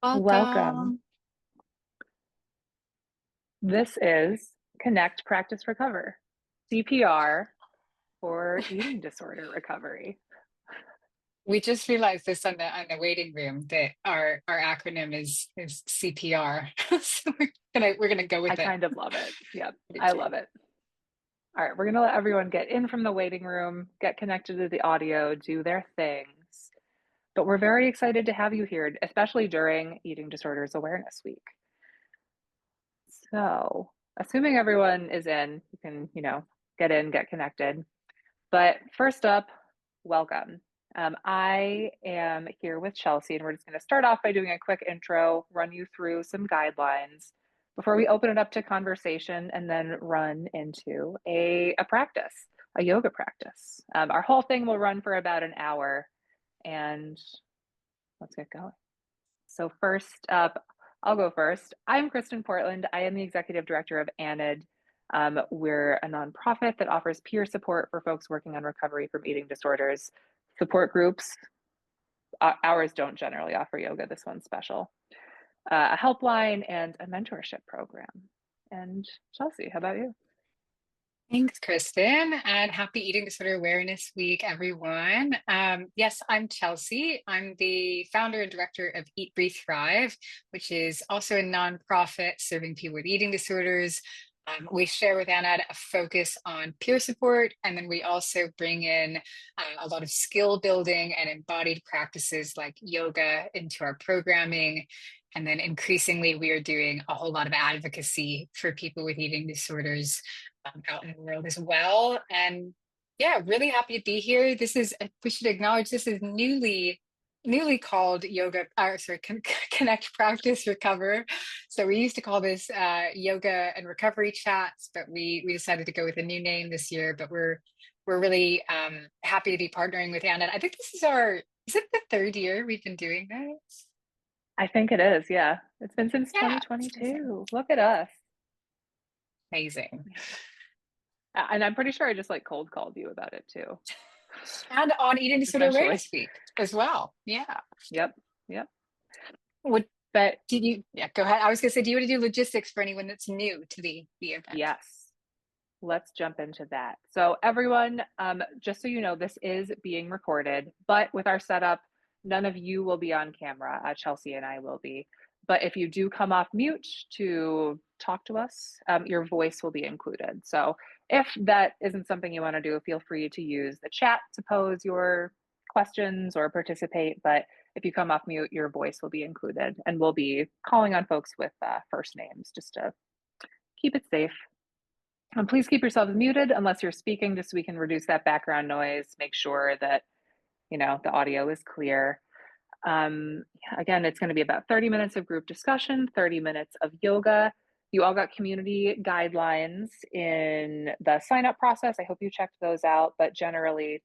Welcome. Welcome. This is Connect, Practice, Recover, CPR for eating disorder recovery. We just realized this on the waiting room that our acronym is CPR. So we're gonna go I with it. kind of love it. Yep, Me I too. love it. All right, we're going to let everyone get in from the waiting room, get connected to the audio, do their things. But we're very excited to have you here, especially during Eating Disorders Awareness Week. So, assuming everyone is in, you can, get in, get connected. But first up, welcome. I am here with Chelsea, and we're just going to start off by doing a quick intro, run you through some guidelines before we open it up to conversation and then run into a practice, a yoga practice. Our whole thing will run for about an hour, and let's get going. So, first up, I'll go first. I'm Kristen Portland. I am the executive director of ANID. We're a nonprofit that offers peer support for folks working on recovery from eating disorders. Support groups, ours don't generally offer yoga, this one's special. A helpline and a mentorship program. And Chelsea, how about you? Thanks, Kristen, and happy Eating Disorder Awareness Week, everyone. Yes, I'm Chelsea. I'm the founder and director of Eat, Breathe, Thrive, which is also a nonprofit serving people with eating disorders. We share with Anna a focus on peer support, and then we also bring in a lot of skill building and embodied practices like yoga into our programming. And then increasingly, we are doing a whole lot of advocacy for people with eating disorders out in the world as well. And yeah, really happy to be here. We should acknowledge this is newly called yoga, sorry, connect, practice, recover. So we used to call this yoga and recovery chats, but we decided to go with a new name this year. But we're really happy to be partnering with Anna. I think is it the third year we've been doing this? I think it is, yeah. It's been since Yeah, it's amazing. 2022. Look at us. Amazing. And I'm pretty sure I just like cold called you about it too, And on Eating Disorder essentially. Awareness Week as well. Yeah. Yep, yep. What But did you? Yeah, go ahead. I was going to say, do you want to do logistics for anyone that's new to the event? yes, let's jump into that. So, everyone, just so you know, this is being recorded, but with our setup, none of you will be on camera. Chelsea and I will be. But if you do come off mute to talk to us, your voice will be included. So, if that isn't something you want to do, feel free to use the chat to pose your questions or participate. But if you come off mute, your voice will be included, and we'll be calling on folks with first names just to keep it safe. Please keep yourselves muted unless you're speaking, just so we can reduce that background noise, make sure that, the audio is clear. Yeah, again, it's going to be about 30 minutes of group discussion, 30 minutes of yoga. You all got community guidelines in the sign up process. I hope you checked those out, but generally,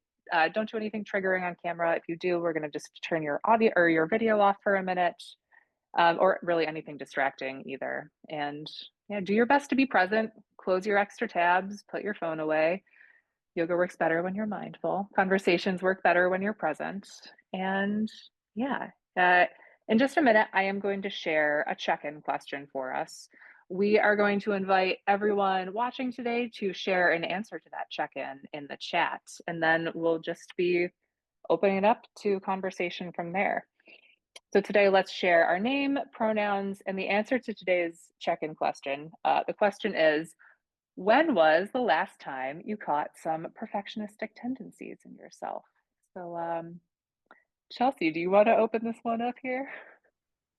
don't do anything triggering on camera. If you do, we're going to just turn your audio or your video off for a minute, or really anything distracting either. And yeah, do your best to be present. Close your extra tabs, put your phone away. Yoga works better when you're mindful. Conversations work better when you're present. And yeah, in just a minute, I am going to share a check in question for us. We are going to invite everyone watching today to share an answer to that check in the chat. And then we'll just be opening it up to conversation from there. So today, let's share our name, pronouns, and the answer to today's check-in question. The question is, when was the last time you caught some perfectionistic tendencies in yourself? So, Chelsea, do you want to open this one up here?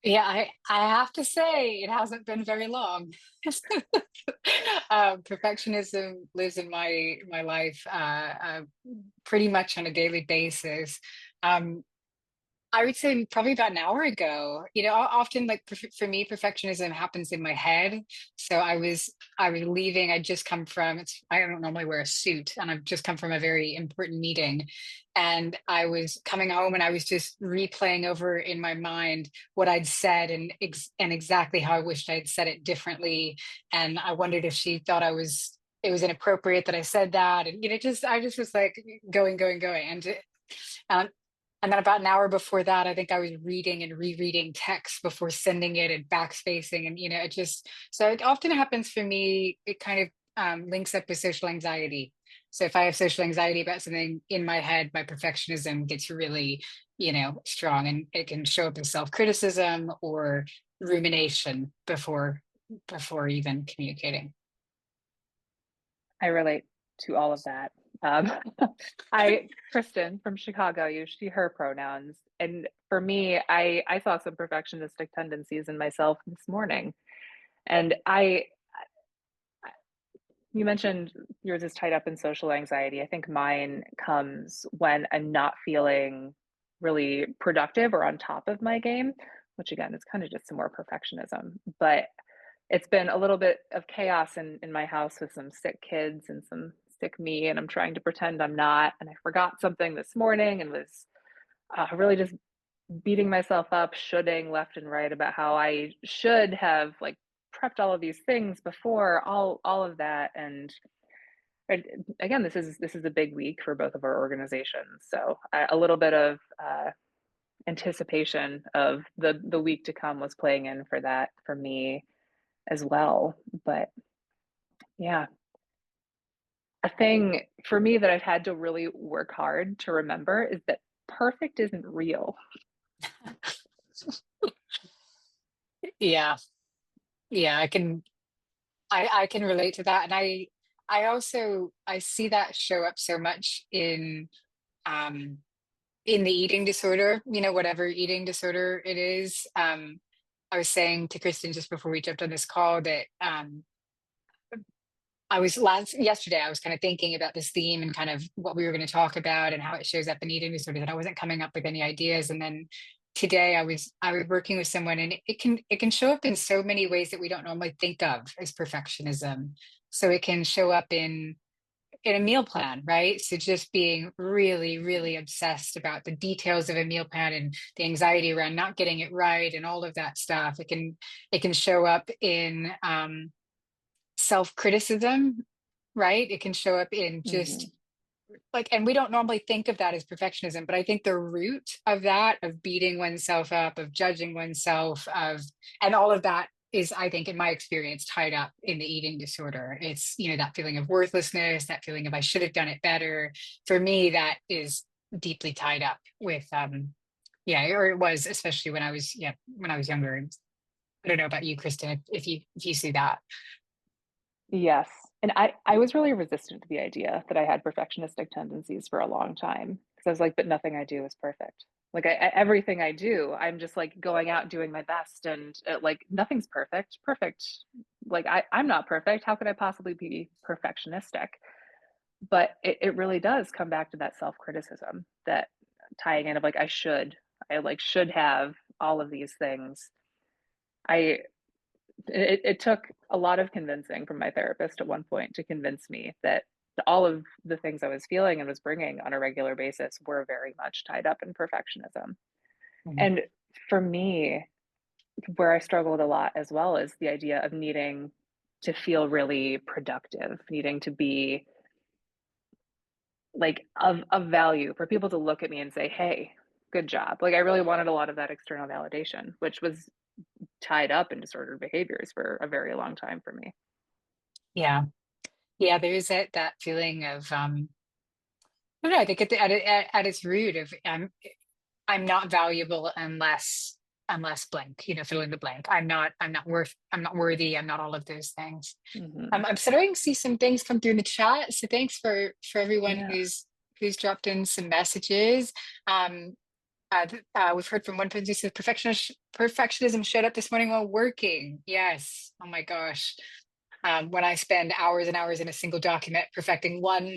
Yeah, I have to say it hasn't been very long. Perfectionism lives in my life pretty much on a daily basis. Um, I would say probably about an hour ago. Often like for me, perfectionism happens in my head. So I was leaving. I just come from. I don't normally wear a suit, and I've just come from a very important meeting, and I was coming home, and I was just replaying over in my mind what I'd said and exactly how I wished I'd said it differently. And I wondered if she thought it was inappropriate that I said that, and just I just was like going, and And then about an hour before that, I think I was reading and rereading text before sending it and backspacing. And, it just, so it often happens for me, it kind of links up with social anxiety. So if I have social anxiety about something in my head, my perfectionism gets really, strong, and it can show up as self-criticism or rumination before even communicating. I relate to all of that. Um, Kristen from Chicago, used she, her pronouns. And for me, I saw some perfectionistic tendencies in myself this morning. And you mentioned yours is tied up in social anxiety. I think mine comes when I'm not feeling really productive or on top of my game, which again is kind of just some more perfectionism. But it's been a little bit of chaos in my house with some sick kids and some sick me, and I'm trying to pretend I'm not. And I forgot something this morning and was really just beating myself up, shoulding left and right about how I should have like prepped all of these things before all of that. And again, this is a big week for both of our organizations, so a little bit of anticipation of the week to come was playing in for that for me as well. But yeah, a thing for me that I've had to really work hard to remember is that perfect isn't real. Yeah. Yeah, I can relate to that. And I see that show up so much um in the eating disorder, whatever eating disorder it is. I was saying to Kristen just before we jumped on this call that yesterday I was kind of thinking about this theme and kind of what we were going to talk about and how it shows up in eating disorders, and I wasn't coming up with any ideas. And then today I was working with someone, and it can show up in so many ways that we don't normally think of as perfectionism. So it can show up in a meal plan, right? So just being really, really obsessed about the details of a meal plan and the anxiety around not getting it right and all of that stuff. It can show up in self-criticism, right? It can show up in Mhm. just like, and we don't normally think of that as perfectionism, but I think the root of that, of beating oneself up, of judging oneself, and all of that is, I think, in my experience, tied up in the eating disorder. It's, that feeling of worthlessness, that feeling of I should have done it better. For me, that is deeply tied up with, yeah, or it was, especially when I was younger. I don't know about you, Kristen, if you see that. Yes, and I was really resistant to the idea that I had perfectionistic tendencies for a long time because I was like, "But nothing I do is perfect." Like, everything I do, I'm just, like, going out and doing my best, and, like, nothing's perfect. Like, I'm not perfect, how could I possibly be perfectionistic? But it really does come back to that self-criticism, that tying in of, like, I, like, should have all of these things. I it took a lot of convincing from my therapist at one point to convince me that all of the things I was feeling and was bringing on a regular basis were very much tied up in perfectionism. Mhm. And for me, where I struggled a lot as well is the idea of needing to feel really productive, needing to be like of value for people to look at me and say, "Hey, good job." Like I really wanted a lot of that external validation, which was tied up in disordered behaviors for a very long time for me. Yeah. Yeah, there is that feeling of I don't know, I think at its root of I'm not valuable unless blank, fill in the blank. I'm not worthy, I'm not all of those things. Mhm. I'm starting to see some things come through in the chat. So thanks for everyone Yeah. who's dropped in some messages. Um, we've heard from one person who says perfectionism showed up this morning while working. Yes. Oh my gosh. When I spend hours and hours in a single document perfecting one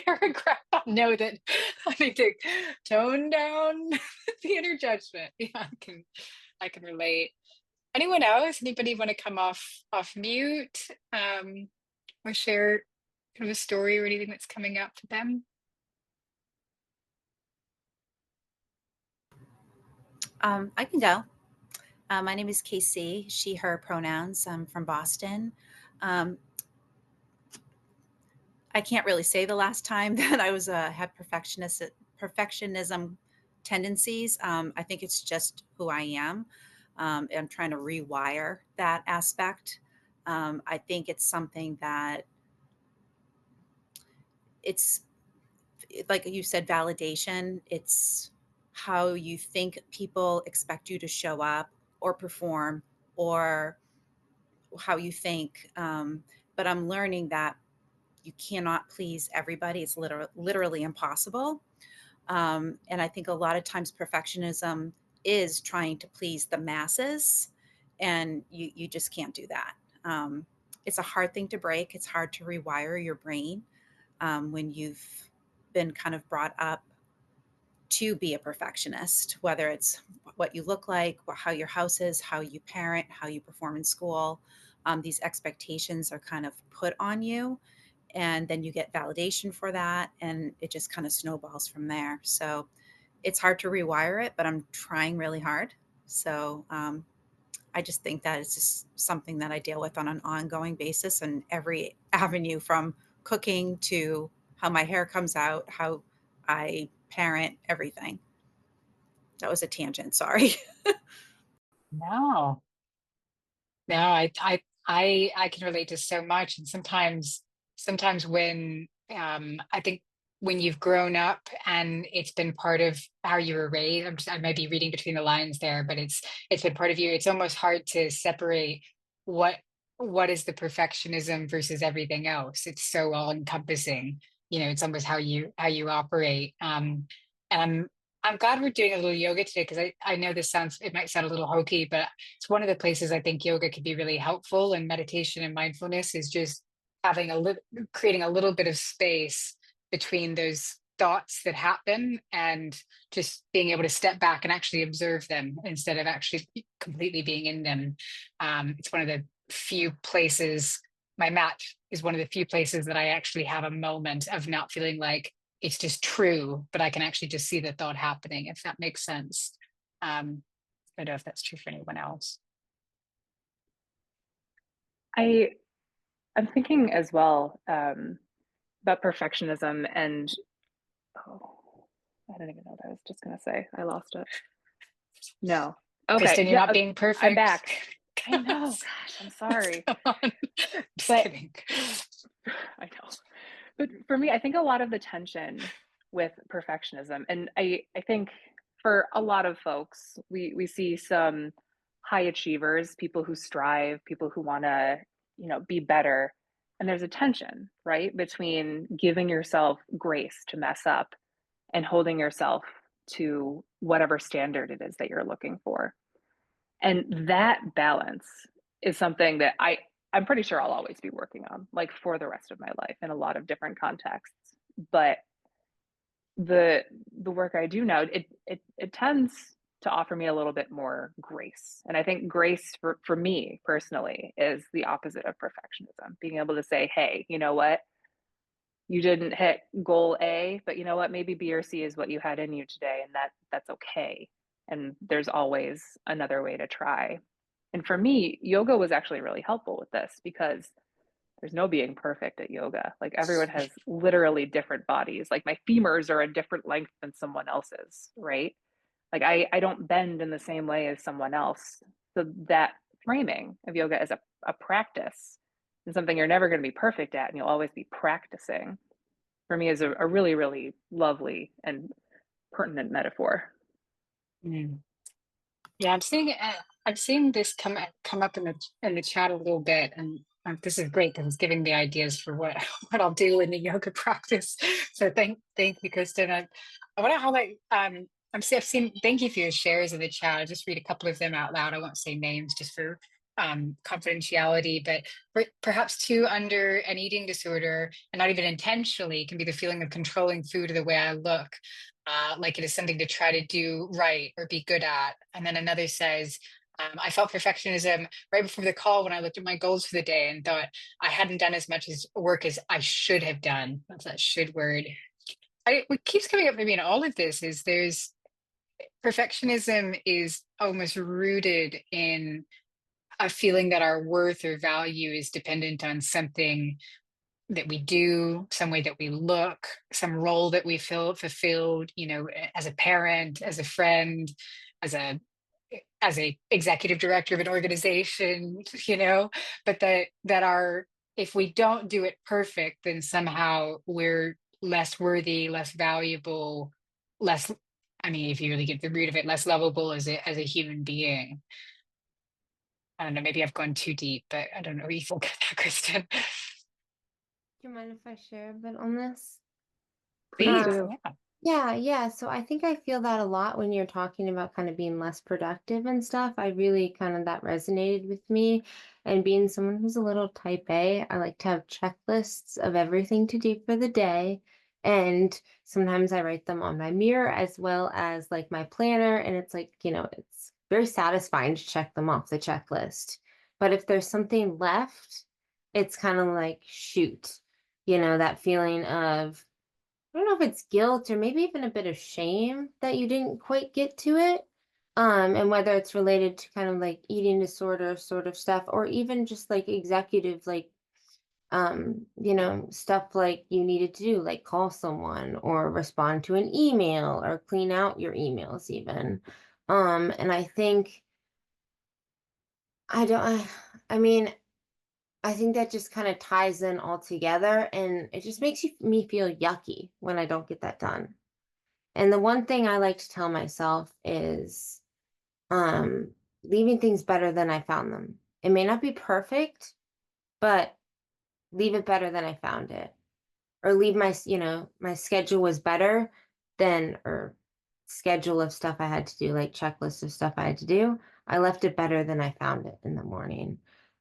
paragraph, I know that I need to tone down the inner judgment. Yeah, I can relate. Anyone else? Anybody want to come off mute? Or share kind of a story or anything that's coming up for them? I can go. My name is Casey, she, her pronouns. I'm from Boston. Um, I can't really say the last time that I was had perfectionism tendencies. I think it's just who I am. I'm trying to rewire that aspect. I think it's something that it's like you said, validation. It's how you think people expect you to show up or perform, or how you think. But I'm learning that you cannot please everybody. It's literally impossible. And I think a lot of times perfectionism is trying to please the masses, and you just can't do that. It's a hard thing to break. It's hard to rewire your brain when you've been kind of brought up to be a perfectionist, whether it's what you look like, how your house is, how you parent, how you perform in school. These expectations are kind of put on you, and then you get validation for that, and it just kind of snowballs from there. So it's hard to rewire it, but I'm trying really hard. So I just think that it's just something that I deal with on an ongoing basis, and every avenue from cooking to how my hair comes out, how I parent, everything. That was a tangent, sorry. No, no, I can relate to so much. And sometimes when I think when you've grown up and it's been part of how you were raised, I might be reading between the lines there, but it's been part of you. It's almost hard to separate what what is the perfectionism versus everything else. It's so all encompassing. It's almost how you operate. And I'm glad we're doing a little yoga today, because I know it might sound a little hokey, but it's one of the places I think yoga can be really helpful, and meditation and mindfulness is just having creating a little bit of space between those thoughts that happen, and just being able to step back and actually observe them instead of actually completely being in them. It's one of the few places, my mat is one of the few places that I actually have a moment of not feeling like it's just true, but I can actually just see the thought happening, if that makes sense. I don't know if that's true for anyone else. I I'm thinking as well about perfectionism and oh, I don't even know what I was just gonna say. I lost it. No. Okay. Kristen, you're Yeah, not being I'm perfect. back. I know. Gosh, I'm sorry. Come on. Just But kidding. I know. But for me, I think a lot of the tension with perfectionism, and I think for a lot of folks, we see some high achievers, people who strive, people who want to, be better. And there's a tension, right, between giving yourself grace to mess up and holding yourself to whatever standard it is that you're looking for. And that balance is something that I'm pretty sure I'll always be working on, like for the rest of my life in a lot of different contexts. But the the work I do now, it tends to offer me a little bit more grace. And I think grace for me personally is the opposite of perfectionism. Being able to say, hey, you know what? You didn't hit goal A, but you know what? Maybe B or C is what you had in you today, and that's okay. And there's always another way to try. And for me, yoga was actually really helpful with this because there's no being perfect at yoga. Like everyone has literally different bodies. Like my femurs are a different length than someone else's, right? Like I don't bend in the same way as someone else. So that framing of yoga as a practice and something you're never going to be perfect at and you'll always be practicing for me is a really, really lovely and pertinent metaphor. Mm. Yeah, I'm seeing this come up in the chat a little bit, and this is great because it's giving me ideas for what what I'll do in the yoga practice. So thank you, Kristen. I want to highlight. I've seen. Thank you for your shares in the chat. I'll just read a couple of them out loud. I won't say names just for confidentiality, but perhaps too under an eating disorder, and not even intentionally, can be the feeling of controlling food or the way I look, like it is something to try to do right or be good at. And then another says, I felt perfectionism right before the call when I looked at my goals for the day and thought I hadn't done as much as work as I should have done. What's that should word? What keeps coming up for me in all of this is there's perfectionism is almost rooted in a feeling that our worth or value is dependent on something that we do, some way that we look, some role that we feel fulfilled, as a parent, as a friend, as a executive director of an organization, but that are, if we don't do it perfect, then somehow we're less worthy, less valuable, less, I mean, if you really get the root of it, less lovable as a human being. I don't know, maybe I've gone too deep, but I don't know what you think of that, Kristen. Do you mind if I share a bit on this? Please Please, Um, do. yeah. yeah. So I think I feel that a lot when you're talking about kind of being less productive and stuff. I really kind of that resonated with me. And being someone who's a little type A, I like to have checklists of everything to do for the day. And sometimes I write them on my mirror as well as like my planner. And it's like, it's very satisfying to check them off the checklist. But if there's something left, it's kind of like, shoot, that feeling of, I don't know if it's guilt or maybe even a bit of shame that you didn't quite get to it. And whether it's related to kind of like eating disorder sort of stuff, or even just like executive, like, stuff like you needed to do, like call someone or respond to an email or clean out your emails even. And I think I don't, I mean, I think that just kind of ties in all together and it just makes me feel yucky when I don't get that done. And the one thing I like to tell myself is um, leaving things better than I found them. It may not be perfect, but leave it better than I found it. Or leave my schedule was better than, or schedule of stuff I had to do, like checklist of stuff I had to do. I left it better than I found it in the morning.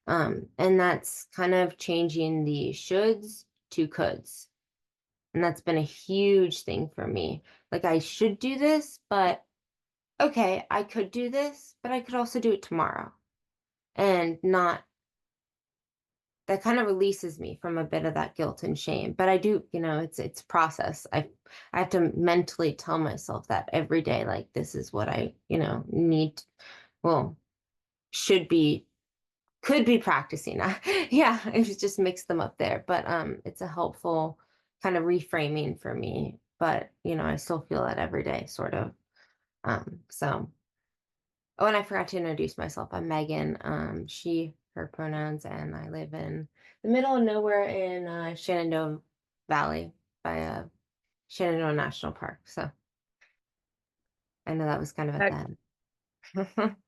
And that's kind of changing the shoulds to coulds. And that's been a huge thing for me. Like I should do this, but okay, I could do this, but I could also do it tomorrow. And not that kind of releases me from a bit of that guilt and shame. But I do, it's process. I have to mentally tell myself that every day, like this is what I, need, well, should be, could be practicing. Yeah, I just mix them up there. But it's a helpful kind of reframing for me. But I still feel that every day, sort of. So oh, and I forgot to introduce myself. I'm Megan. She, her pronouns, and I live in the middle of nowhere in Shenandoah Valley by Shenandoah National Park. So I know that was kind of at That the end.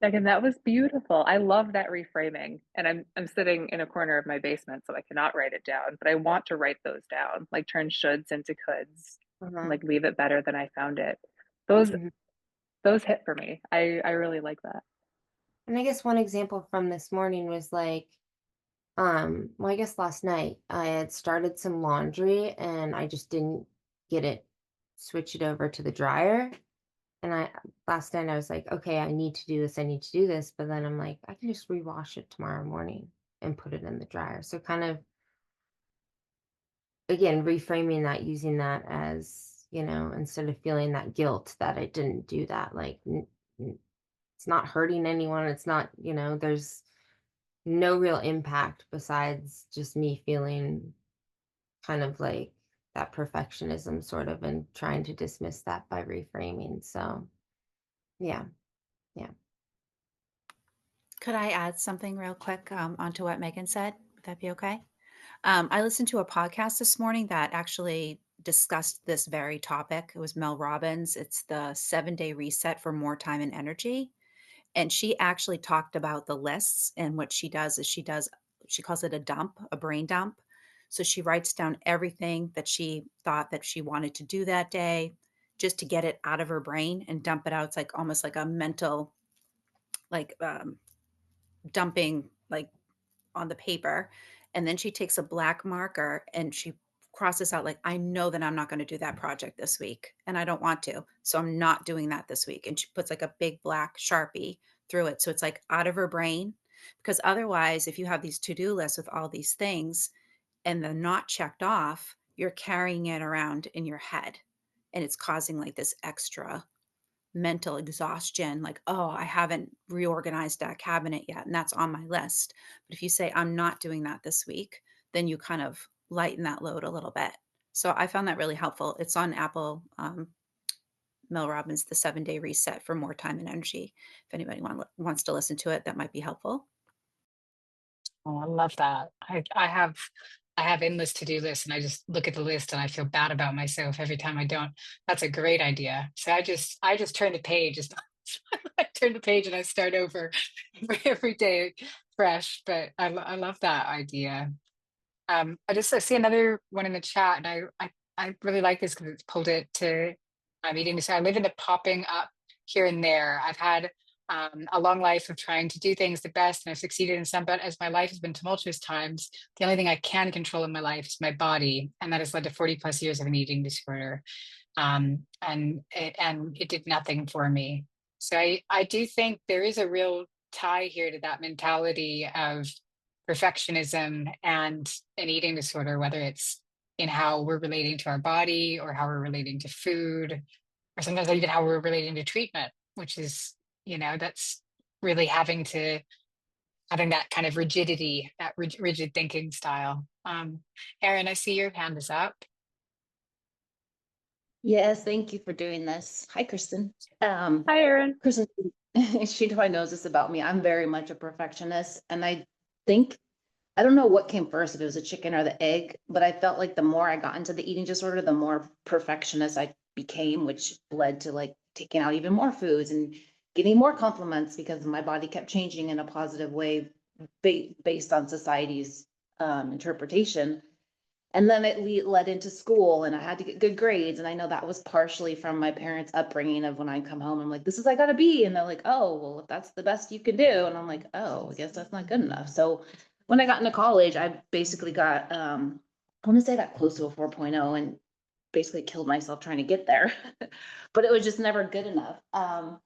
Megan, that was beautiful. I love that reframing. And I'm sitting in a corner of my basement, so I cannot write it down, but I want to write those down, like turn shoulds into coulds, Uh-huh. like leave it better than I found it. Those Mhm. those hit for me. I really like that. And I guess one example from this morning was like, well, I guess last night I had started some laundry and I just didn't get it, switch it over to the dryer. And last night I was like, okay, I need to do this. I need to do this. But then I'm like, I can just rewash it tomorrow morning and put it in the dryer. So kind of, again, reframing that, using that as, instead of feeling that guilt that I didn't do that, like it's not hurting anyone. It's not, there's no real impact besides just me feeling kind of like that perfectionism sort of and trying to dismiss that by reframing. So yeah, yeah. Could I add something real quick onto what Megan said? Would that be okay? I listened to a podcast this morning that actually discussed this very topic. It was Mel Robbins. It's the 7-day reset for more time and energy. And she actually talked about the lists. And what she does is she calls it a dump, a brain dump. So she writes down everything that she thought that she wanted to do that day just to get it out of her brain and dump it out. It's like almost like a mental, like dumping, like on the paper. And then she takes a black marker and she crosses out, like, I know that I'm not going to do that project this week and I don't want to. So I'm not doing that this week. And she puts like a big black Sharpie through it. So it's like out of her brain. Because otherwise, if you have these to do lists with all these things and they're not checked off, you're carrying it around in your head and it's causing like this extra mental exhaustion, like, oh, I haven't reorganized that cabinet yet, and that's on my list. But if you say, I'm not doing that this week, then you kind of lighten that load a little bit. So I found that really helpful. It's on Apple, Mel Robbins, The 7-Day Reset for More Time and Energy. If anybody wants to listen to it, that might be helpful. Oh, I love that. I have endless to-do lists and I just look at the list and I feel bad about myself every time I don't. That's a great idea. So I just turn the page. I turn the page and I start over every day fresh. But I love that idea. I see another one in the chat, and I really like this because it's pulled it to eating disorder. I live in the popping up here and there. I've had a long life of trying to do things the best, and I've succeeded in some. But as my life has been tumultuous times, the only thing I can control in my life is my body, and that has led to 40 plus years of an eating disorder. And it did nothing for me. So I do think there is a real tie here to that mentality of perfectionism and an eating disorder, whether it's in how we're relating to our body or how we're relating to food, or sometimes even how we're relating to treatment, which is, that's really having that kind of rigidity, that rigid thinking style. Erin, I see your hand is up. Yes, thank you for doing this. Hi, Kristen. Hi, Erin. Kristen, she probably knows this about me. I'm very much a perfectionist, and think I don't know what came first, if it was a chicken or the egg, but I felt like the more I got into the eating disorder, the more perfectionist I became, which led to like taking out even more foods and getting more compliments because my body kept changing in a positive way based on society's interpretation. And then it led into school, and I had to get good grades. And I know that was partially from my parents' upbringing of when I come home, I'm like, this is I gotta be. And they're like, oh, well, if that's the best you can do. And I'm like, oh, I guess that's not good enough. So when I got into college, I basically got, I want to say I got close to a 4.0 and basically killed myself trying to get there. But it was just never good enough. And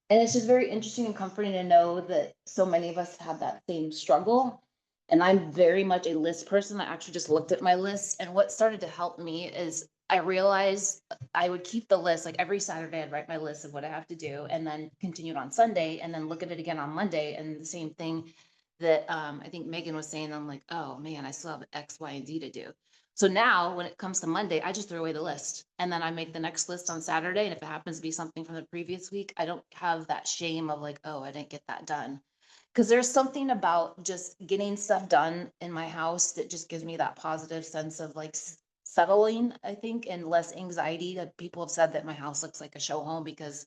it's just very interesting and comforting to know that so many of us have that same struggle. And I'm very much a list person. I actually just looked at my list. And what started to help me is I realized I would keep the list. Like every Saturday, I'd write my list of what I have to do and then continued on Sunday and then look at it again on Monday. And the same thing that I think Megan was saying, I'm like, oh man, I still have X, Y, and Z to do. So now when it comes to Monday, I just throw away the list and then I make the next list on Saturday. And if it happens to be something from the previous week, I don't have that shame of like, oh, I didn't get that done. Because there's something about just getting stuff done in my house that just gives me that positive sense of like settling, I think, and less anxiety. That people have said that my house looks like a show home because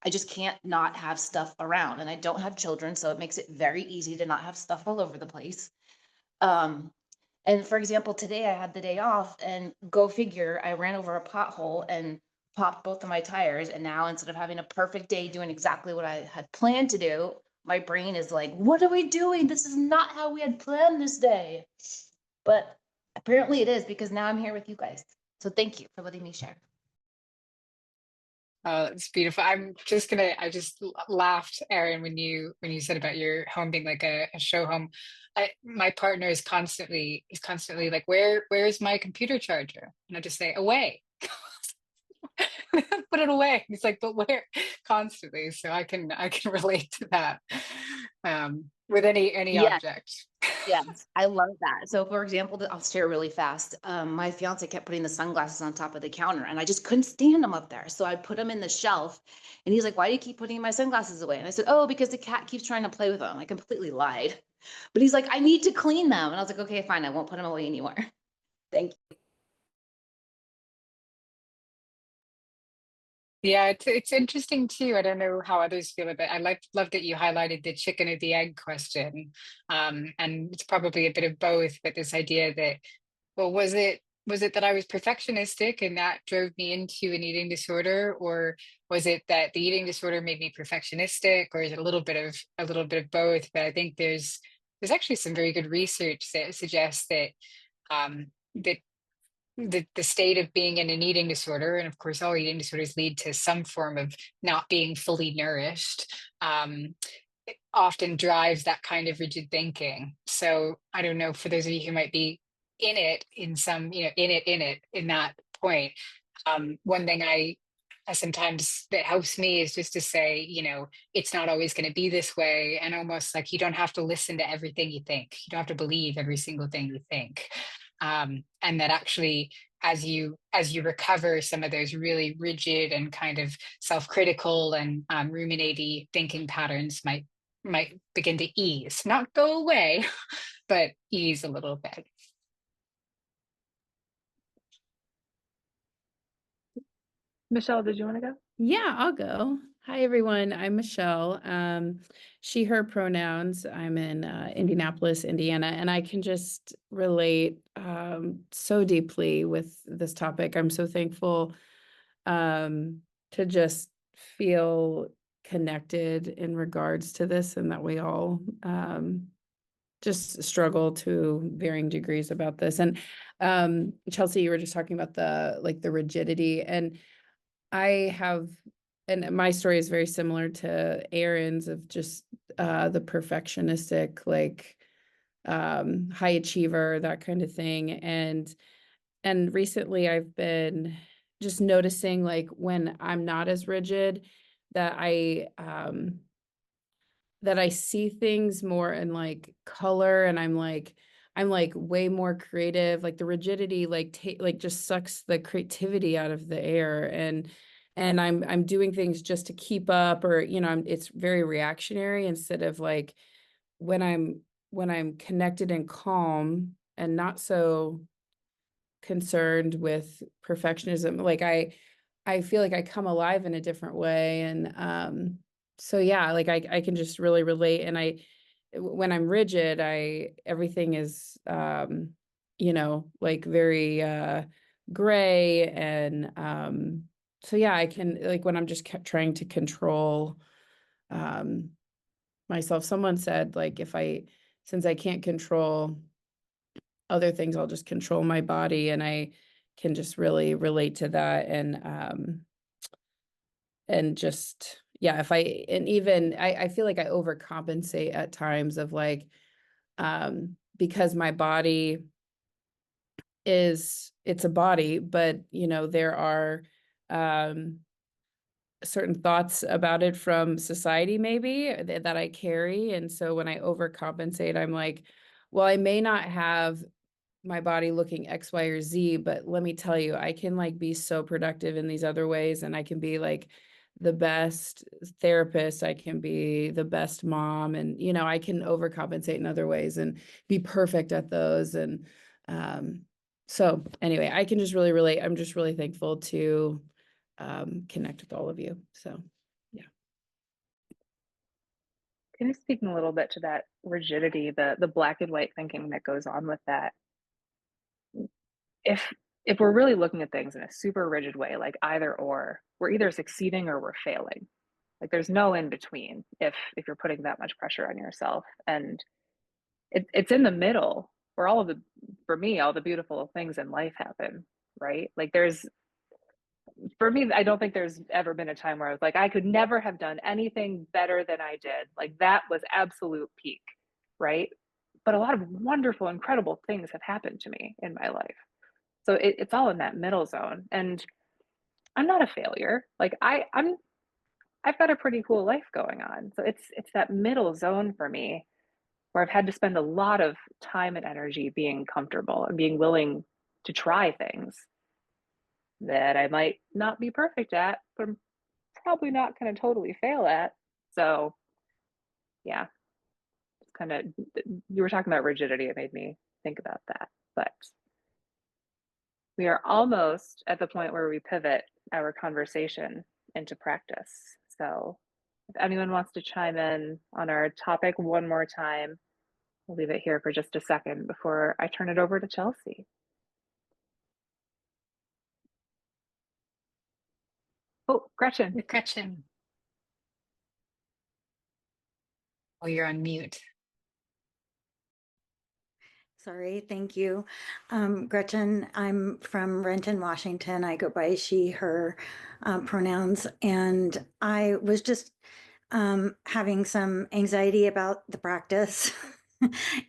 I just can't not have stuff around. And I don't have children, so it makes it very easy to not have stuff all over the place. Um, and for example, today I had the day off and go figure, I ran over a pothole and popped both of my tires. And now instead of having a perfect day doing exactly what I had planned to do, my brain is like, what are we doing? This is not how we had planned this day. But apparently it is because now I'm here with you guys. So thank you for letting me share. Oh, it's beautiful. I just laughed, Erin, when you said about your home being like a show home. My partner is constantly like, where's my computer charger? And I just say, away. Put it away. He's like, but where? Constantly. So I can relate to that. With any Yeah. object. Yes, I love that. So for example, I'll share really fast. My fiance kept putting the sunglasses on top of the counter and I just couldn't stand them up there. So I put them in the shelf and he's like, why do you keep putting my sunglasses away? And I said, oh, because the cat keeps trying to play with them. I completely lied. But he's like, I need to clean them. And I was like, okay, fine. I won't put them away anymore. Thank you. Yeah, it's interesting too. I don't know how others feel about it. Love that you highlighted the chicken or the egg question. And it's probably a bit of both, but this idea that, well, was it that I was perfectionistic and that drove me into an eating disorder, or was it that the eating disorder made me perfectionistic, or is it a little bit of both? But I think there's actually some very good research that suggests that the state of being in an eating disorder, and of course all eating disorders lead to some form of not being fully nourished, it often drives that kind of rigid thinking. So I don't know, for those of you who might be in it, in some, in that point, one thing I sometimes that helps me is just to say, it's not always going to be this way, and almost like you don't have to listen to everything you think, you don't have to believe every single thing you think. And that actually, as you recover some of those really rigid and kind of self-critical and ruminating thinking patterns might begin to ease, not go away, but ease a little bit. Michelle, did you want to go? Yeah, I'll go. Hi, everyone. I'm Michelle. She, her pronouns. I'm in Indianapolis, Indiana, and I can just relate so deeply with this topic. I'm so thankful to just feel connected in regards to this, and that we all just struggle to varying degrees about this. And Chelsea, you were just talking about the rigidity, and I have, and my story is very similar to Aaron's, of just the perfectionistic, like high achiever, that kind of thing. And recently I've been just noticing, like, when I'm not as rigid, that I see things more in like color, and I'm like way more creative. Like the rigidity like just sucks the creativity out of the air, and I'm doing things just to keep up, or it's very reactionary, instead of like when I'm connected and calm and not so concerned with perfectionism. Like I feel like I come alive in a different way. And so yeah, like I can just really relate. And when I'm rigid, everything is like very gray. And so yeah, I can, like, when I'm just kept trying to control um myself. Someone said, like, since I can't control other things, I'll just control my body. And I can just really relate to that. And just, yeah, and even I feel like I overcompensate at times, of like, because my body it's a body, but there are um certain thoughts about it from society, maybe, that I carry. And so when I overcompensate, I'm like, well, I may not have my body looking X, Y, or Z, but let me tell you, I can like be so productive in these other ways, and I can be like the best therapist, I can be the best mom, and I can overcompensate in other ways and be perfect at those. And so anyway, I can just really relate. I'm just really thankful to connect with all of you. So yeah. Can you speak a little bit to that rigidity, the black and white thinking that goes on with that? If we're really looking at things in a super rigid way, like either or, we're either succeeding or we're failing. Like there's no in between if you're putting that much pressure on yourself. And it's in the middle where for me, all the beautiful things in life happen, right? Like for me, I don't think there's ever been a time where I was like, I could never have done anything better than I did. Like that was absolute peak, right? But a lot of wonderful, incredible things have happened to me in my life. So it's all in that middle zone. And I'm not a failure. Like I've got a pretty cool life going on. So it's that middle zone for me, where I've had to spend a lot of time and energy being comfortable and being willing to try things that I might not be perfect at, but I'm probably not going to totally fail at. So yeah, it's kind of, you were talking about rigidity. It made me think about that. But we are almost at the point where we pivot our conversation into practice. So if anyone wants to chime in on our topic one more time, we'll leave it here for just a second before I turn it over to Chelsea. Oh, Gretchen. Gretchen, oh, you're on mute. Sorry, thank you. Gretchen, I'm from Renton, Washington. I go by she, her pronouns. And I was just having some anxiety about the practice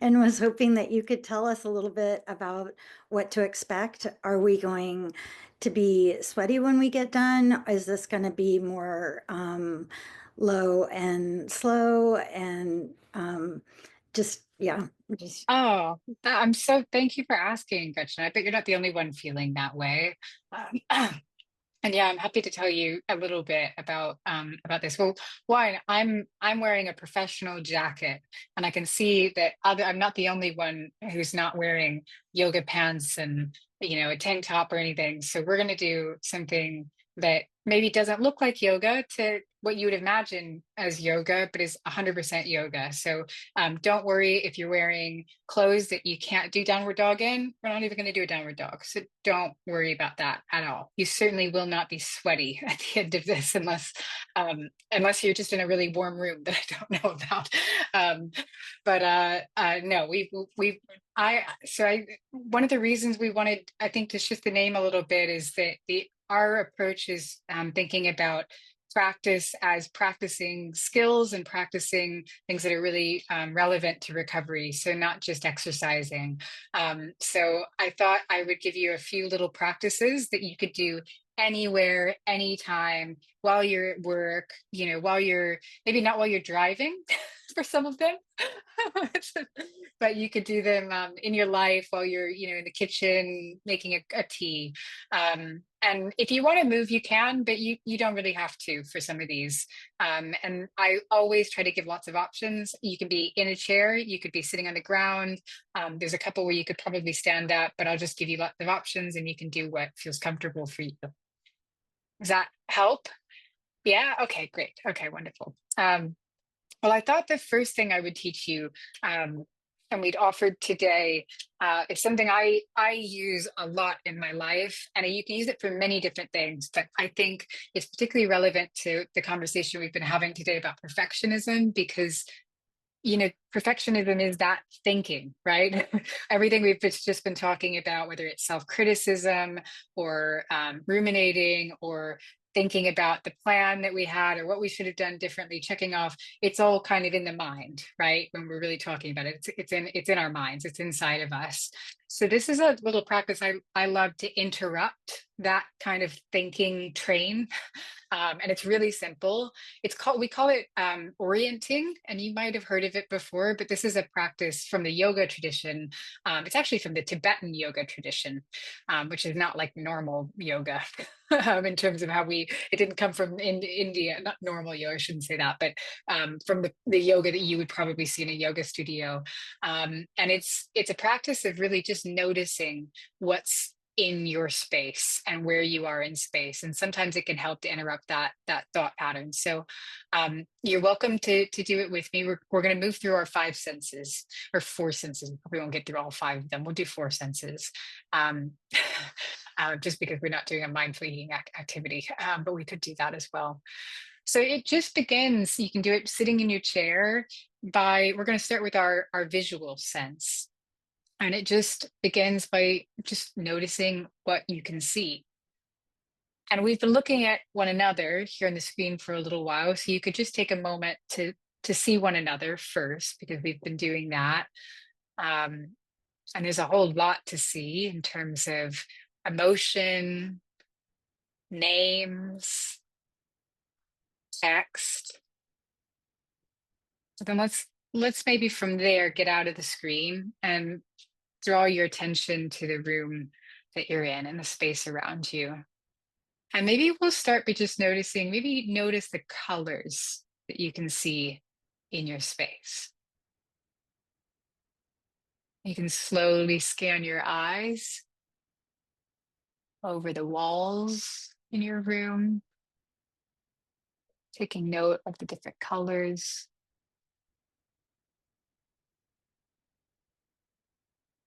and was hoping that you could tell us a little bit about what to expect. Are we going to be sweaty when we get done? Is this going to be more low and slow? And just Yeah, just Oh, thank you for asking, Gretchen. I bet you're not the only one feeling that way. And yeah, I'm happy to tell you a little bit about this. Well, one, I'm wearing a professional jacket, and I can see that I'm not the only one who's not wearing yoga pants and a tank top or anything. So we're gonna do something that maybe doesn't look like yoga to what you would imagine as yoga, but is 100% yoga. So don't worry if you're wearing clothes that you can't do downward dog in. We're not even going to do a downward dog. So don't worry about that at all. You certainly will not be sweaty at the end of this unless you're just in a really warm room that I don't know about. No, one of the reasons we wanted, I think, to shift the name a little bit is that our approach is thinking about practice as practicing skills and practicing things that are really relevant to recovery. So not just exercising. So I thought I would give you a few little practices that you could do anywhere, anytime, while you're at work, while you're maybe not while you're driving for some of them, but you could do them in your life while you're, in the kitchen making a tea. And if you want to move, you can, but you don't really have to for some of these. And I always try to give lots of options. You can be in a chair, you could be sitting on the ground. There's a couple where you could probably stand up, but I'll just give you lots of options and you can do what feels comfortable for you. Does that help? Yeah. Okay, great. Okay, wonderful. Well, I thought the first thing I would teach you, and we'd offered today, is something I use a lot in my life, and you can use it for many different things. But I think it's particularly relevant to the conversation we've been having today about perfectionism, because perfectionism is that thinking, right? Everything we've just been talking about, whether it's self-criticism or ruminating or thinking about the plan that we had or what we should have done differently, checking off, it's all kind of in the mind, right? When we're really talking about it, it's in our minds, it's inside of us. So this is a little practice I love to interrupt that kind of thinking train. And it's really simple. We call it orienting, and you might have heard of it before, but this is a practice from the yoga tradition. It's actually from the Tibetan yoga tradition, which is not like normal yoga in terms of it didn't come from India, not normal yoga, I shouldn't say that, but from the yoga that you would probably see in a yoga studio. And it's a practice of really just noticing what's in your space and where you are in space, and sometimes it can help to interrupt that thought pattern. So you're welcome to do it with me. We're going to move through our 5 senses, or 4 senses. We probably won't get through all 5 of them. We'll do 4 senses, just because we're not doing a mindful eating activity, but we could do that as well. So it just begins, you can do it sitting in your chair. We're going to start with our visual sense. And it just begins by just noticing what you can see. And we've been looking at one another here on the screen for a little while. So you could just take a moment to see one another first, because we've been doing that. And there's a whole lot to see in terms of emotion, names, text. So then let's maybe from there get out of the screen and draw your attention to the room that you're in and the space around you. And maybe we'll start by just maybe notice the colors that you can see in your space. You can slowly scan your eyes over the walls in your room, taking note of the different colors.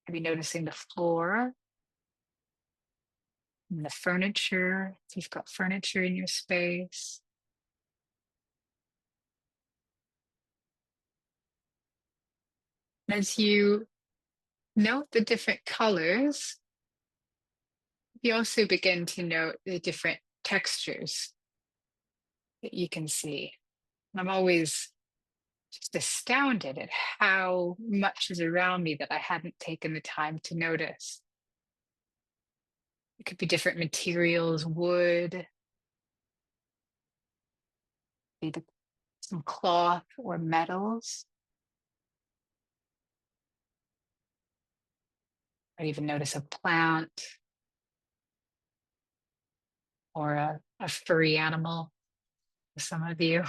Maybe noticing the floor and the furniture, if you've got furniture in your space. As you note the different colors, you also begin to note the different textures that you can see. I'm always just astounded at how much is around me that I hadn't taken the time to notice. It could be different materials, wood, maybe some cloth or metals. Or even notice a plant or a furry animal for some of you.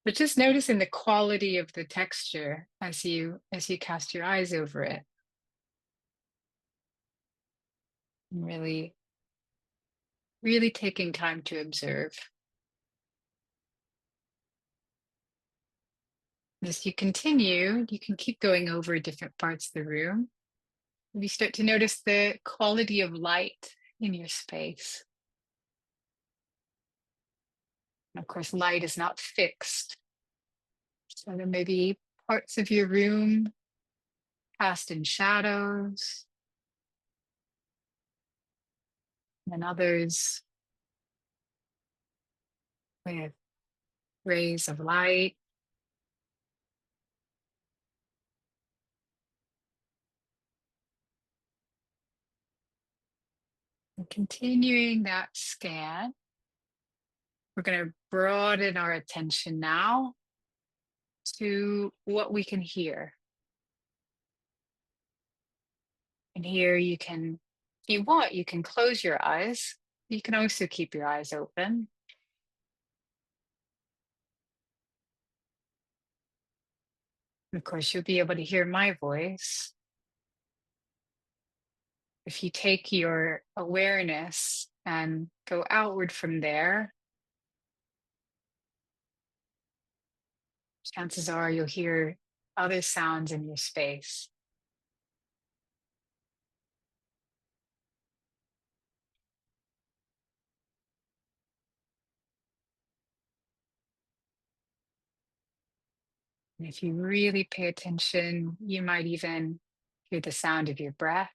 But just noticing the quality of the texture as you cast your eyes over it. And really, really taking time to observe. As you continue, you can keep going over different parts of the room. You start to notice the quality of light in your space. And of course, light is not fixed. So there may be parts of your room cast in shadows, and others with rays of light. And continuing that scan, we're going to broaden our attention now to what we can hear. And here you can, if you want, you can close your eyes. You can also keep your eyes open. Of course, you'll be able to hear my voice. If you take your awareness and go outward from there, chances are you'll hear other sounds in your space. And if you really pay attention, you might even hear the sound of your breath.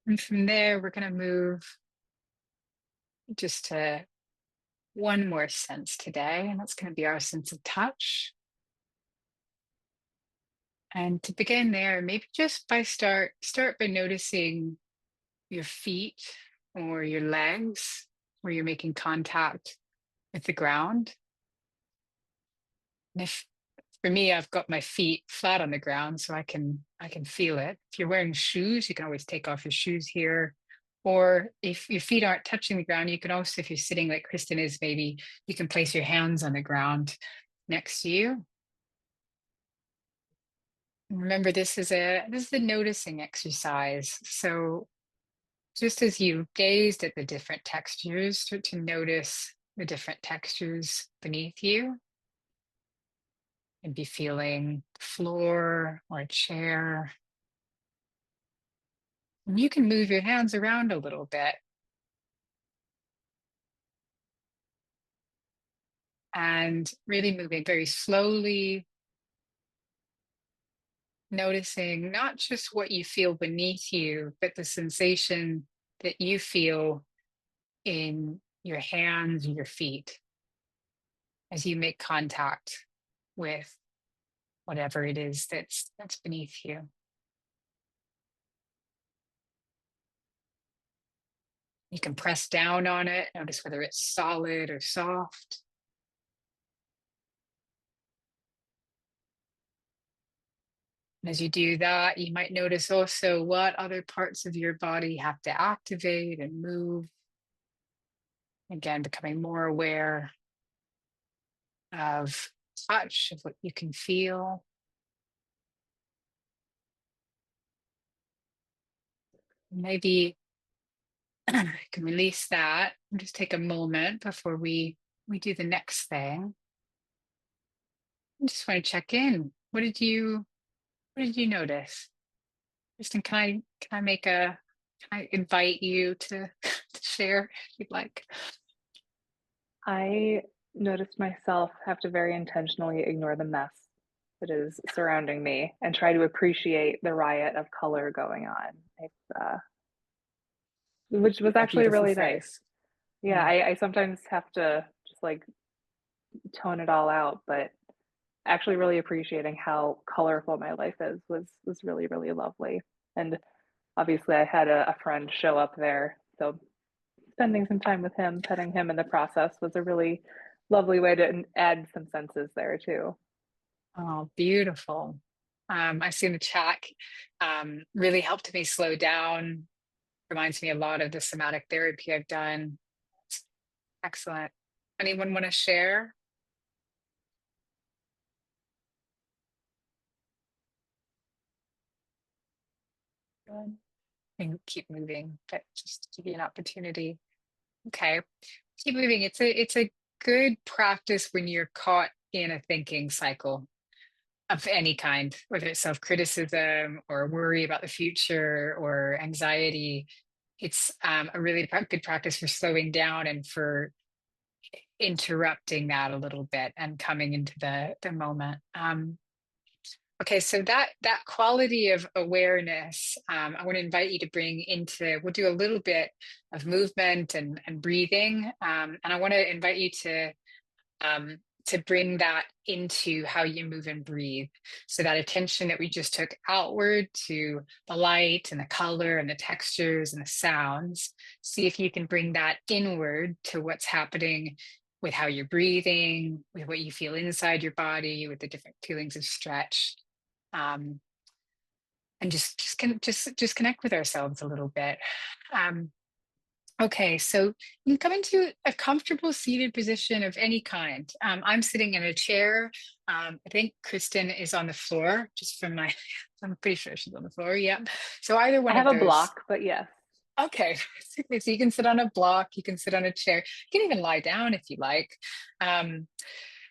And from there, we're going to move just to one more sense today, and that's going to be our sense of touch. And to begin there, maybe just by start by noticing your feet or your legs where you're making contact with the ground. And if for me, I've got my feet flat on the ground, so I can feel it. If you're wearing shoes, you can always take off your shoes here. Or if your feet aren't touching the ground, you can also, if you're sitting like Kristen is, maybe you can place your hands on the ground next to you. Remember, this is the noticing exercise. So just as you gazed at the different textures, start to notice the different textures beneath you and be feeling the floor or a chair. And you can move your hands around a little bit. And really moving very slowly, noticing not just what you feel beneath you, but the sensation that you feel in your hands and your feet as you make contact with whatever it is that's beneath you. You can press down on it, notice whether it's solid or soft. And as you do that, you might notice also what other parts of your body have to activate and move. Again, becoming more aware of touch, of what you can feel. Maybe you can release that and just take a moment before we do the next thing. I just want to check in. What did you notice? Kristen, can I invite you to share if you'd like? I noticed myself have to very intentionally ignore the mess that is surrounding me and try to appreciate the riot of color going on. Which was A actually beautiful really phrase. nice. Yeah, I sometimes have to just like tone it all out, but actually really appreciating how colorful my life is was really, really lovely. And obviously I had a friend show up there. So spending some time with him, petting him in the process was a really lovely way to add some senses there too. Oh, beautiful. I see in the chat, really helped me slow down. Reminds me a lot of the somatic therapy I've done. Excellent. Anyone want to share? Good. And keep moving, but just to give you an opportunity. Okay, keep moving. It's a good practice when you're caught in a thinking cycle of any kind, whether it's self-criticism or worry about the future or anxiety. It's a really good practice for slowing down and for interrupting that a little bit and coming into the moment. Okay, so that quality of awareness, I want to invite you to bring into, we'll do a little bit of movement and breathing. And I want to invite you um, to bring that into how you move and breathe. So that attention that we just took outward to the light and the color and the textures and the sounds, see if you can bring that inward to what's happening with how you're breathing, with what you feel inside your body, with the different feelings of stretch. Um, and just connect with ourselves a little bit. Um, okay, so you can come into a comfortable seated position of any kind. I'm sitting in a chair. I think Kristen is on the floor, just from my. I'm pretty sure she's on the floor. Yeah. So either I one have of a those. block, but yes. Okay, so you can sit on a block, you can sit on a chair, you can even lie down if you like. Um,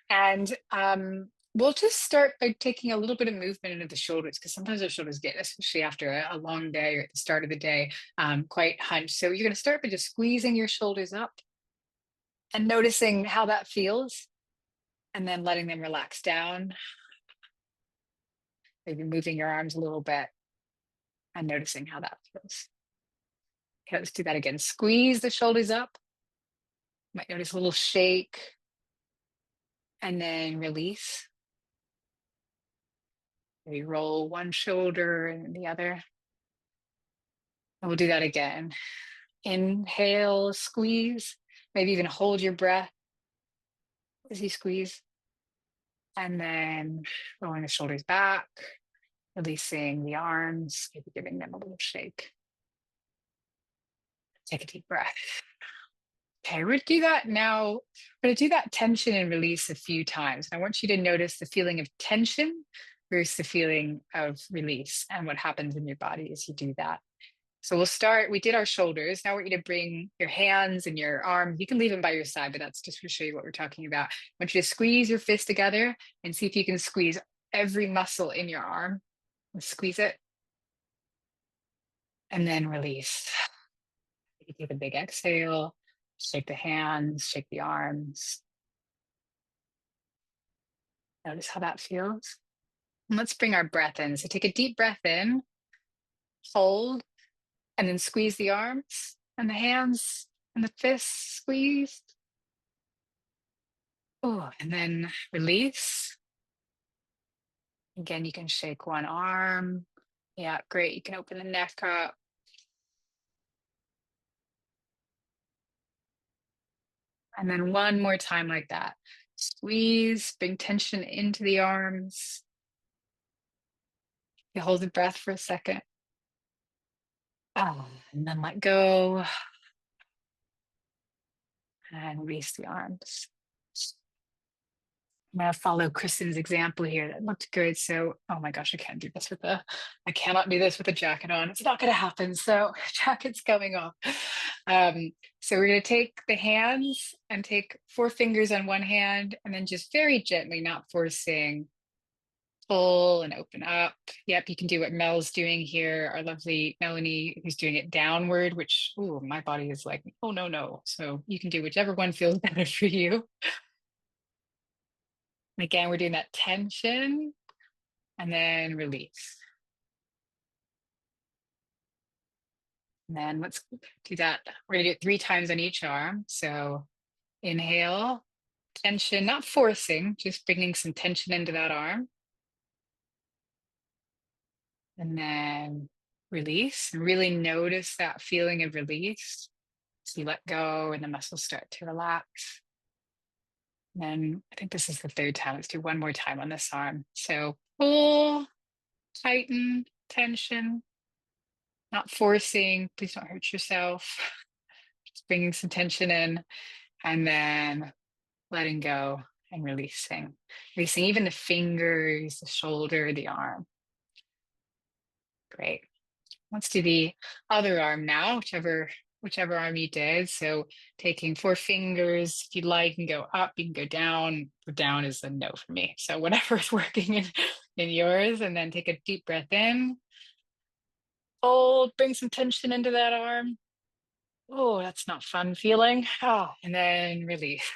and we'll just start by taking a little bit of movement into the shoulders, because sometimes our shoulders get, especially after a long day or at the start of the day, quite hunched. So you're going to start by just squeezing your shoulders up and noticing how that feels, and then letting them relax down. Maybe moving your arms a little bit and noticing how that feels. Okay, let's do that again. Squeeze the shoulders up. You might notice a little shake, and then release. Maybe roll one shoulder and the other. And we'll do that again. Inhale, squeeze, maybe even hold your breath as you squeeze. And then rolling the shoulders back, releasing the arms, maybe giving them a little shake. Take a deep breath. Okay, we're gonna do that now. We're gonna do that tension and release a few times. I want you to notice the feeling of tension versus the feeling of release and what happens in your body as you do that. So we'll start, we did our shoulders. Now I want you to bring your hands and your arms. You can leave them by your side, but that's just to show you what we're talking about. I want you to squeeze your fist together and see if you can squeeze every muscle in your arm. And squeeze it. And then release. You take a big exhale, shake the hands, shake the arms. Notice how that feels. And let's bring our breath in. So take a deep breath in, hold, and then squeeze the arms and the hands and the fists squeezed. Oh, and then release. Again, you can shake one arm. Yeah, great. You can open the neck up. And then one more time like that. Squeeze, bring tension into the arms. You hold the breath for a second. And then let go. And release the arms. I'm gonna follow Kristen's example here. That looked good. So, oh my gosh, I cannot do this with a jacket on. It's not gonna happen. So jacket's coming off. So we're gonna take the hands and take 4 fingers on one hand and then just very gently, not forcing, pull and open up. Yep, you can do what Mel's doing here. Our lovely Melanie, who's doing it downward, which, oh, my body is like, oh, no, no. So you can do whichever one feels better for you. And again, we're doing that tension and then release. And then let's do that. We're gonna do it 3 times on each arm. So inhale, tension, not forcing, just bringing some tension into that arm. And then release, and really notice that feeling of release. So you let go and the muscles start to relax. And then I think this is the third time. Let's do one more time on this arm. So pull, tighten, tension, not forcing. Please don't hurt yourself. Just bringing some tension in and then letting go and releasing. Releasing even the fingers, the shoulder, the arm. Great. Let's do the other arm now, whichever arm you did. So taking 4 fingers, if you'd like, you can go up, you can go down. Down is a no for me. So whatever is working in yours, and then take a deep breath in. Hold, bring some tension into that arm. Oh, that's not fun feeling. Oh, and then release.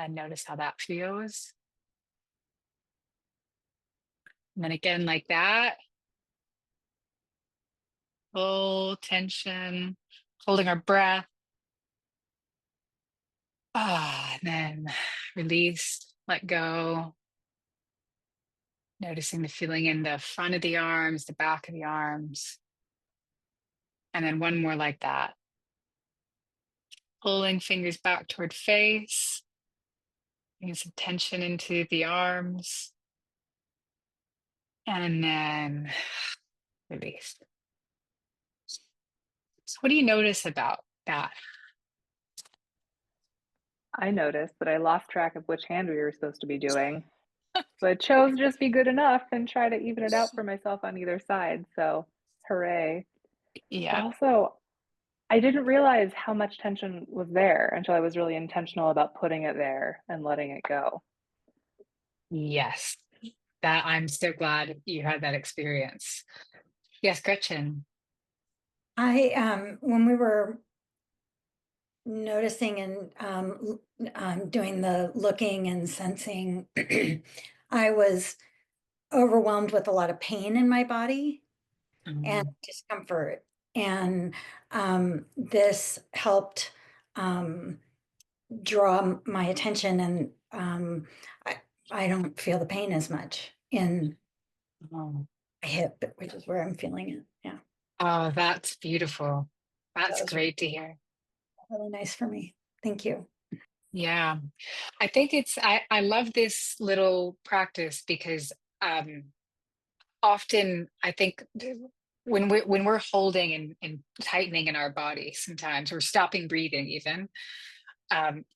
Notice how that feels. And then again, like that. Full tension, holding our breath. And then release, let go. Noticing the feeling in the front of the arms, the back of the arms. And then one more like that. Pulling fingers back toward face. Bringing some tension into the arms. And then release. So what do you notice about that? I noticed that I lost track of which hand we were supposed to be doing. So I chose just be good enough and try to even it out for myself on either side. So hooray. But Yeah. also, I didn't realize how much tension was there until I was really intentional about putting it there and letting it go. Yes. That I'm so glad you had that experience. Yes, Gretchen. When we were noticing and doing the looking and sensing, I was overwhelmed with a lot of pain in my body and discomfort. And this helped draw my attention, and I don't feel the pain as much in Oh. my hip, which is where I'm feeling it. Yeah. Oh, that's beautiful. That's That was great to hear. really nice for me. Thank you. Yeah. I think I love this little practice because often I think when we're holding and tightening in our body, sometimes we're stopping breathing even.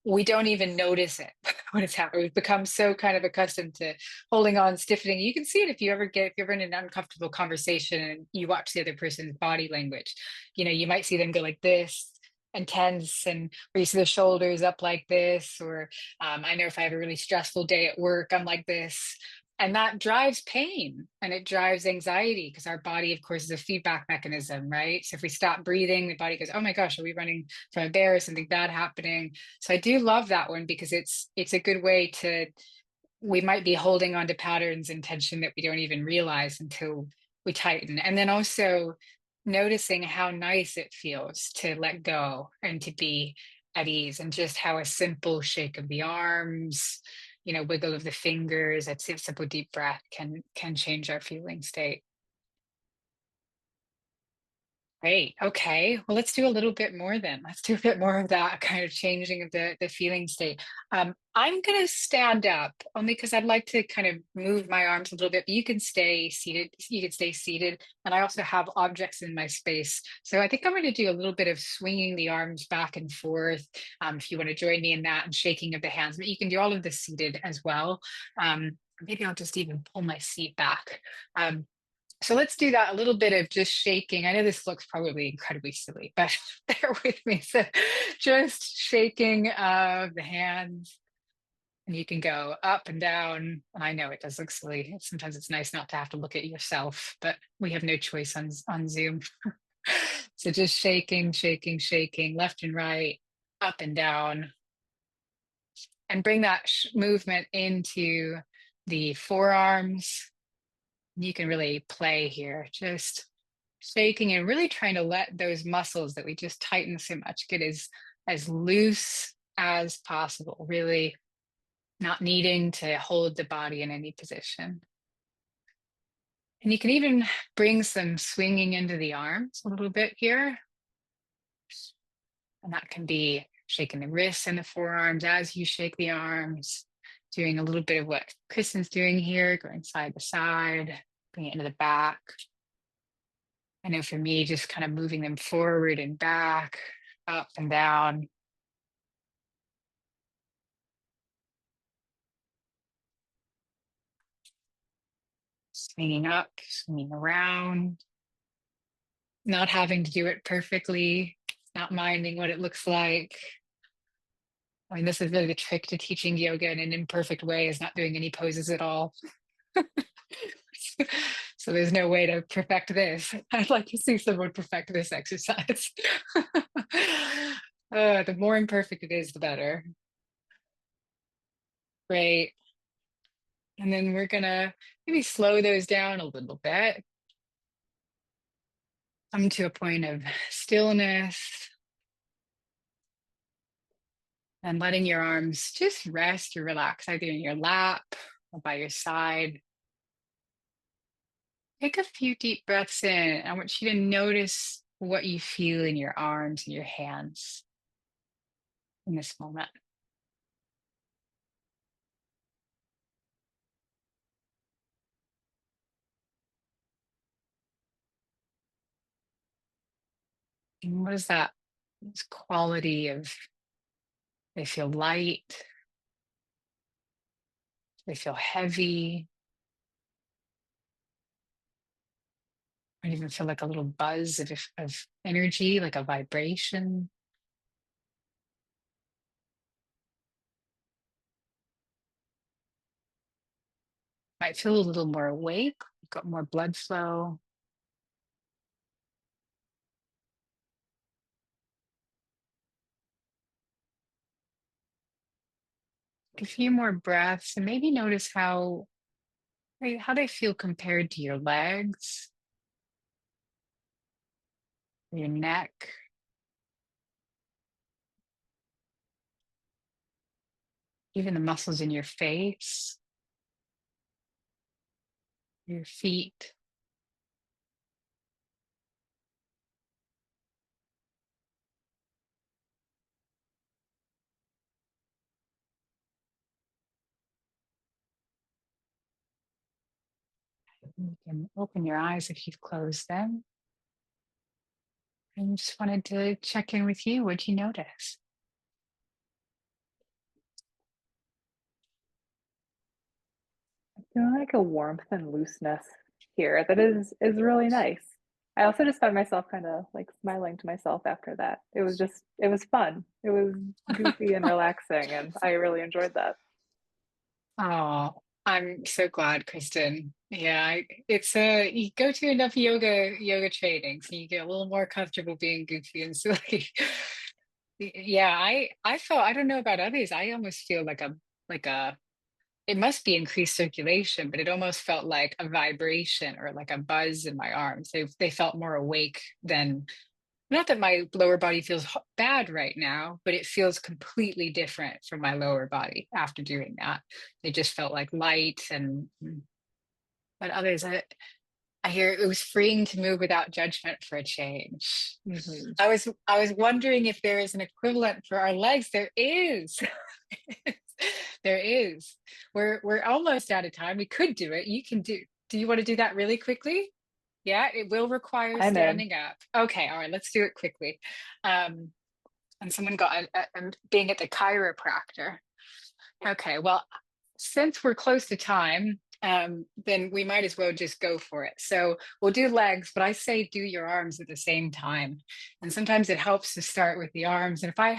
We don't even notice it when it's happening. We've become so kind of accustomed to holding on, stiffening. You can see it if you're in an uncomfortable conversation and you watch the other person's body language. You might see them go like this and tense, and where you see the shoulders up like this, or I know if I have a really stressful day at work, I'm like this. And that drives pain and it drives anxiety because our body, of course, is a feedback mechanism, right? So if we stop breathing, the body goes, oh my gosh, are we running from a bear or something bad happening? So I do love that one because it's a good way to, we might be holding on to patterns and tension that we don't even realize until we tighten. And then also noticing how nice it feels to let go and to be at ease, and just how a simple shake of the arms, wiggle of the fingers, a simple deep breath can change our feeling state. Great. Okay. Well, let's do a little bit more then. Let's do a bit more of that kind of changing of the feeling state. I'm going to stand up only because I'd like to kind of move my arms a little bit, but you can stay seated. You can stay seated. And I also have objects in my space. So I think I'm going to do a little bit of swinging the arms back and forth. If you want to join me in that, and shaking of the hands, but you can do all of this seated as well. Maybe I'll just even pull my seat back. So let's do that, a little bit of just shaking. I know this looks probably incredibly silly, but bear with me. So just shaking of the hands, and you can go up and down. And I know it does look silly. Sometimes it's nice not to have to look at yourself, but we have no choice on Zoom. So just shaking, shaking, shaking, left and right, up and down, and bring that movement into the forearms. You can really play here, just shaking and really trying to let those muscles that we just tighten so much get as loose as possible, really not needing to hold the body in any position. And you can even bring some swinging into the arms a little bit here. And that can be shaking the wrists and the forearms as you shake the arms, doing a little bit of what Kristen's doing here, going side to side, bring it into the back. I know for me, just kind of moving them forward and back, up and down. Swinging up, swinging around, not having to do it perfectly, not minding what it looks like. I mean, this is really the trick to teaching yoga in an imperfect way, is not doing any poses at all. So there's no way to perfect this. I'd like to see someone perfect this exercise. The more imperfect it is, the better. Great. And then we're gonna maybe slow those down a little bit. Come to a point of stillness. And letting your arms just rest or relax, either in your lap or by your side. Take a few deep breaths in. I want you to notice what you feel in your arms and your hands in this moment. And what is that? This quality of, they feel light, they feel heavy, or even feel like a little buzz of energy, like a vibration. Might feel a little more awake, got more blood flow. A few more breaths, and maybe notice how they feel compared to your legs, your neck, even the muscles in your face, your feet. You can open your eyes if you've closed them. And just wanted to check in with you. What'd you notice? I feel like a warmth and looseness here that is really nice. I also just found myself kind of like smiling to myself after that. It was fun. It was goofy and relaxing, and I really enjoyed that. Oh, I'm so glad, Kristen. Yeah, it's you go to enough yoga trainings and you get a little more comfortable being goofy and silly. Yeah, I felt, I don't know about others. I almost feel like a it must be increased circulation, but it almost felt like a vibration or like a buzz in my arms. They felt more awake than, not that my lower body feels bad right now, but it feels completely different from my lower body after doing that. It just felt like light and, but others, I hear it was freeing to move without judgment for a change. Hmm. I was wondering if there is an equivalent for our legs. There is. There is. We're almost out of time. We could do it. You can do you want to do that really quickly? Yeah, it will require I'm in. standing up. Okay, all right, let's do it quickly. And someone got being at the chiropractor. Okay, well, since we're close to time, then we might as well just go for it. So we'll do legs, but I say do your arms at the same time. And sometimes it helps to start with the arms. And if I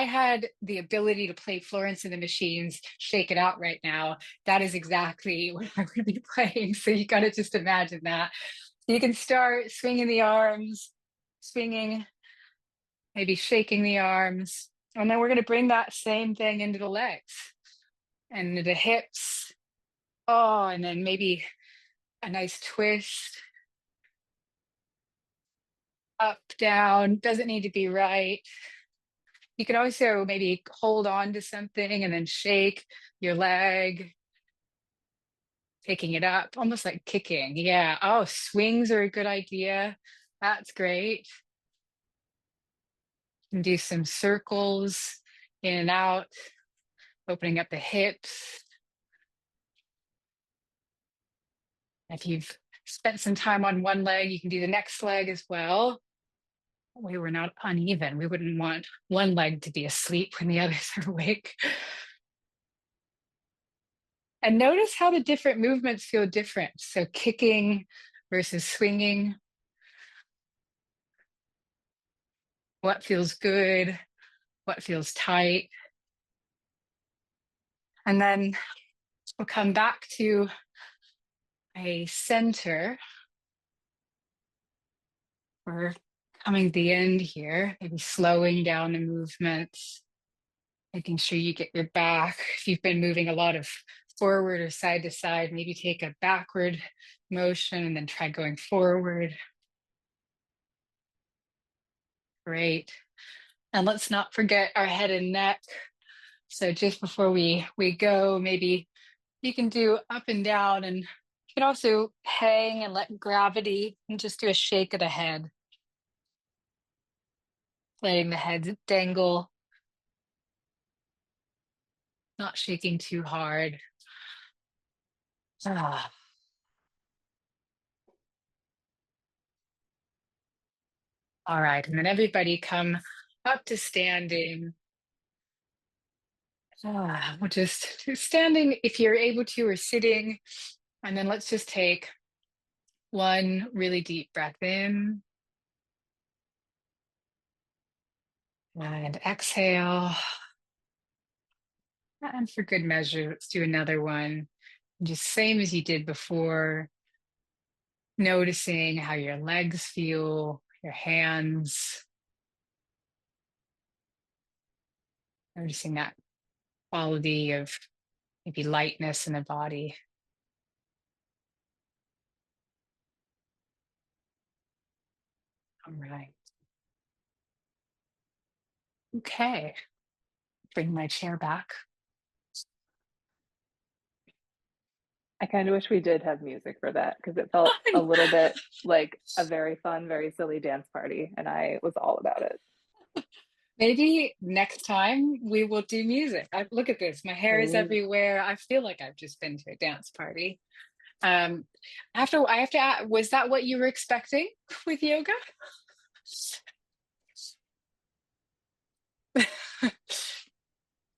had the ability to play Florence and the Machines, Shake It Out right now, that is exactly what I would be playing. So you got to just imagine that. You can start swinging the arms, swinging, maybe shaking the arms. And then we're going to bring that same thing into the legs and the hips. Oh, and then maybe a nice twist up, down. Doesn't need to be right. You could also maybe hold on to something and then shake your leg, picking it up, almost like kicking. Yeah. Oh, swings are a good idea. That's great. You can do some circles in and out, opening up the hips. If you've spent some time on one leg, you can do the next leg as well. That way we're not uneven. We wouldn't want one leg to be asleep when the others are awake. And notice how the different movements feel different. So kicking versus swinging. What feels good? What feels tight? And then we'll come back to a center. We're coming to the end here, maybe slowing down the movements, making sure you get your back. If you've been moving a lot of forward or side to side, maybe take a backward motion and then try going forward. Great. And let's not forget our head and neck. So just before we go, maybe you can do up and down, and you can also hang and let gravity and just do a shake of the head. Letting the head dangle, not shaking too hard. Ah. All right, and then everybody come up to standing. We'll just standing if you're able to, or sitting. And then let's just take one really deep breath in. And exhale. And for good measure, let's do another one. Just same as you did before. Noticing how your legs feel, your hands. Noticing that quality of maybe lightness in the body. All right. Okay. Bring my chair back. I kind of wish we did have music for that because it felt a little bit like a very fun, very silly dance party, and I was all about it. Maybe next time we will do music. Look at this. My hair is everywhere. I feel like I've just been to a dance party. I have to ask, was that what you were expecting with yoga?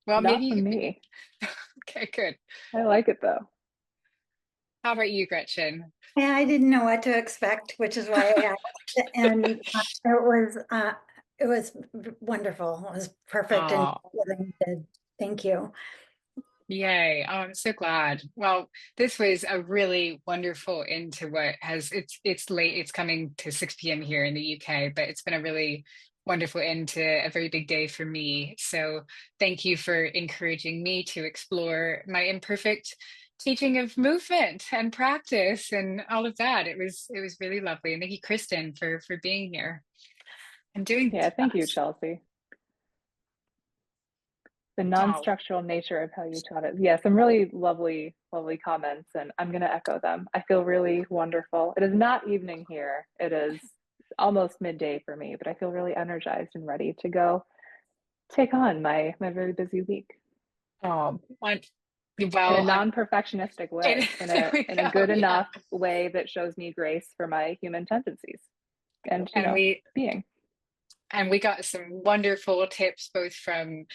Well, Not maybe. from me. Okay, good. I like it though. How about you, Gretchen? Yeah, I didn't know what to expect, which is why I asked. And it was wonderful. It was perfect and Oh, everything you did. Thank you. yay. Oh, I'm so glad. Well, this was a really wonderful into what has it's late, it's coming to 6 p.m. here in the UK, but it's been a really wonderful end to a very big day for me. So thank you for encouraging me to explore my imperfect teaching of movement and practice and all of that. It was really lovely. And thank you, Kristen, for being here and doing this Yeah, with thank you, us. Chelsea. The Oh, non-structural nature of how you taught it. Yeah, some really lovely, lovely comments, and I'm going to echo them. I feel really wonderful. It is not evening here. It is almost midday for me, but I feel really energized and ready to go take on my very busy week oh, in a well, non-perfectionistic way, there we in a go. good enough way that shows me grace for my human tendencies and, And we being. And we got some wonderful tips, both from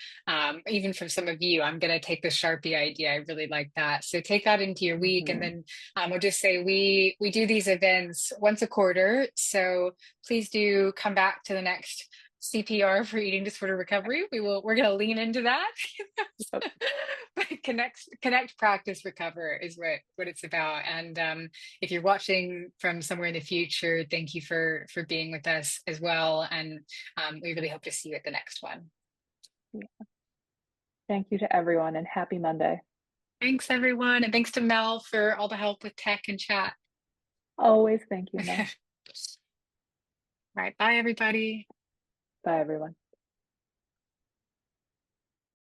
even from some of you. I'm going to take the Sharpie idea. I really like that. So take that into your week. And then we'll just say we do these events once a quarter. So please do come back to the next CPR for eating disorder recovery. We're going to lean into that. But connect, practice, recover is what it's about. And if you're watching from somewhere in the future, thank you for being with us as well. And we really hope to see you at the next one. Yeah. Thank you to everyone and happy Monday. Thanks, everyone. And thanks to Mel for all the help with tech and chat. Always thank you, Mel. All right. Bye, everybody. Bye, everyone.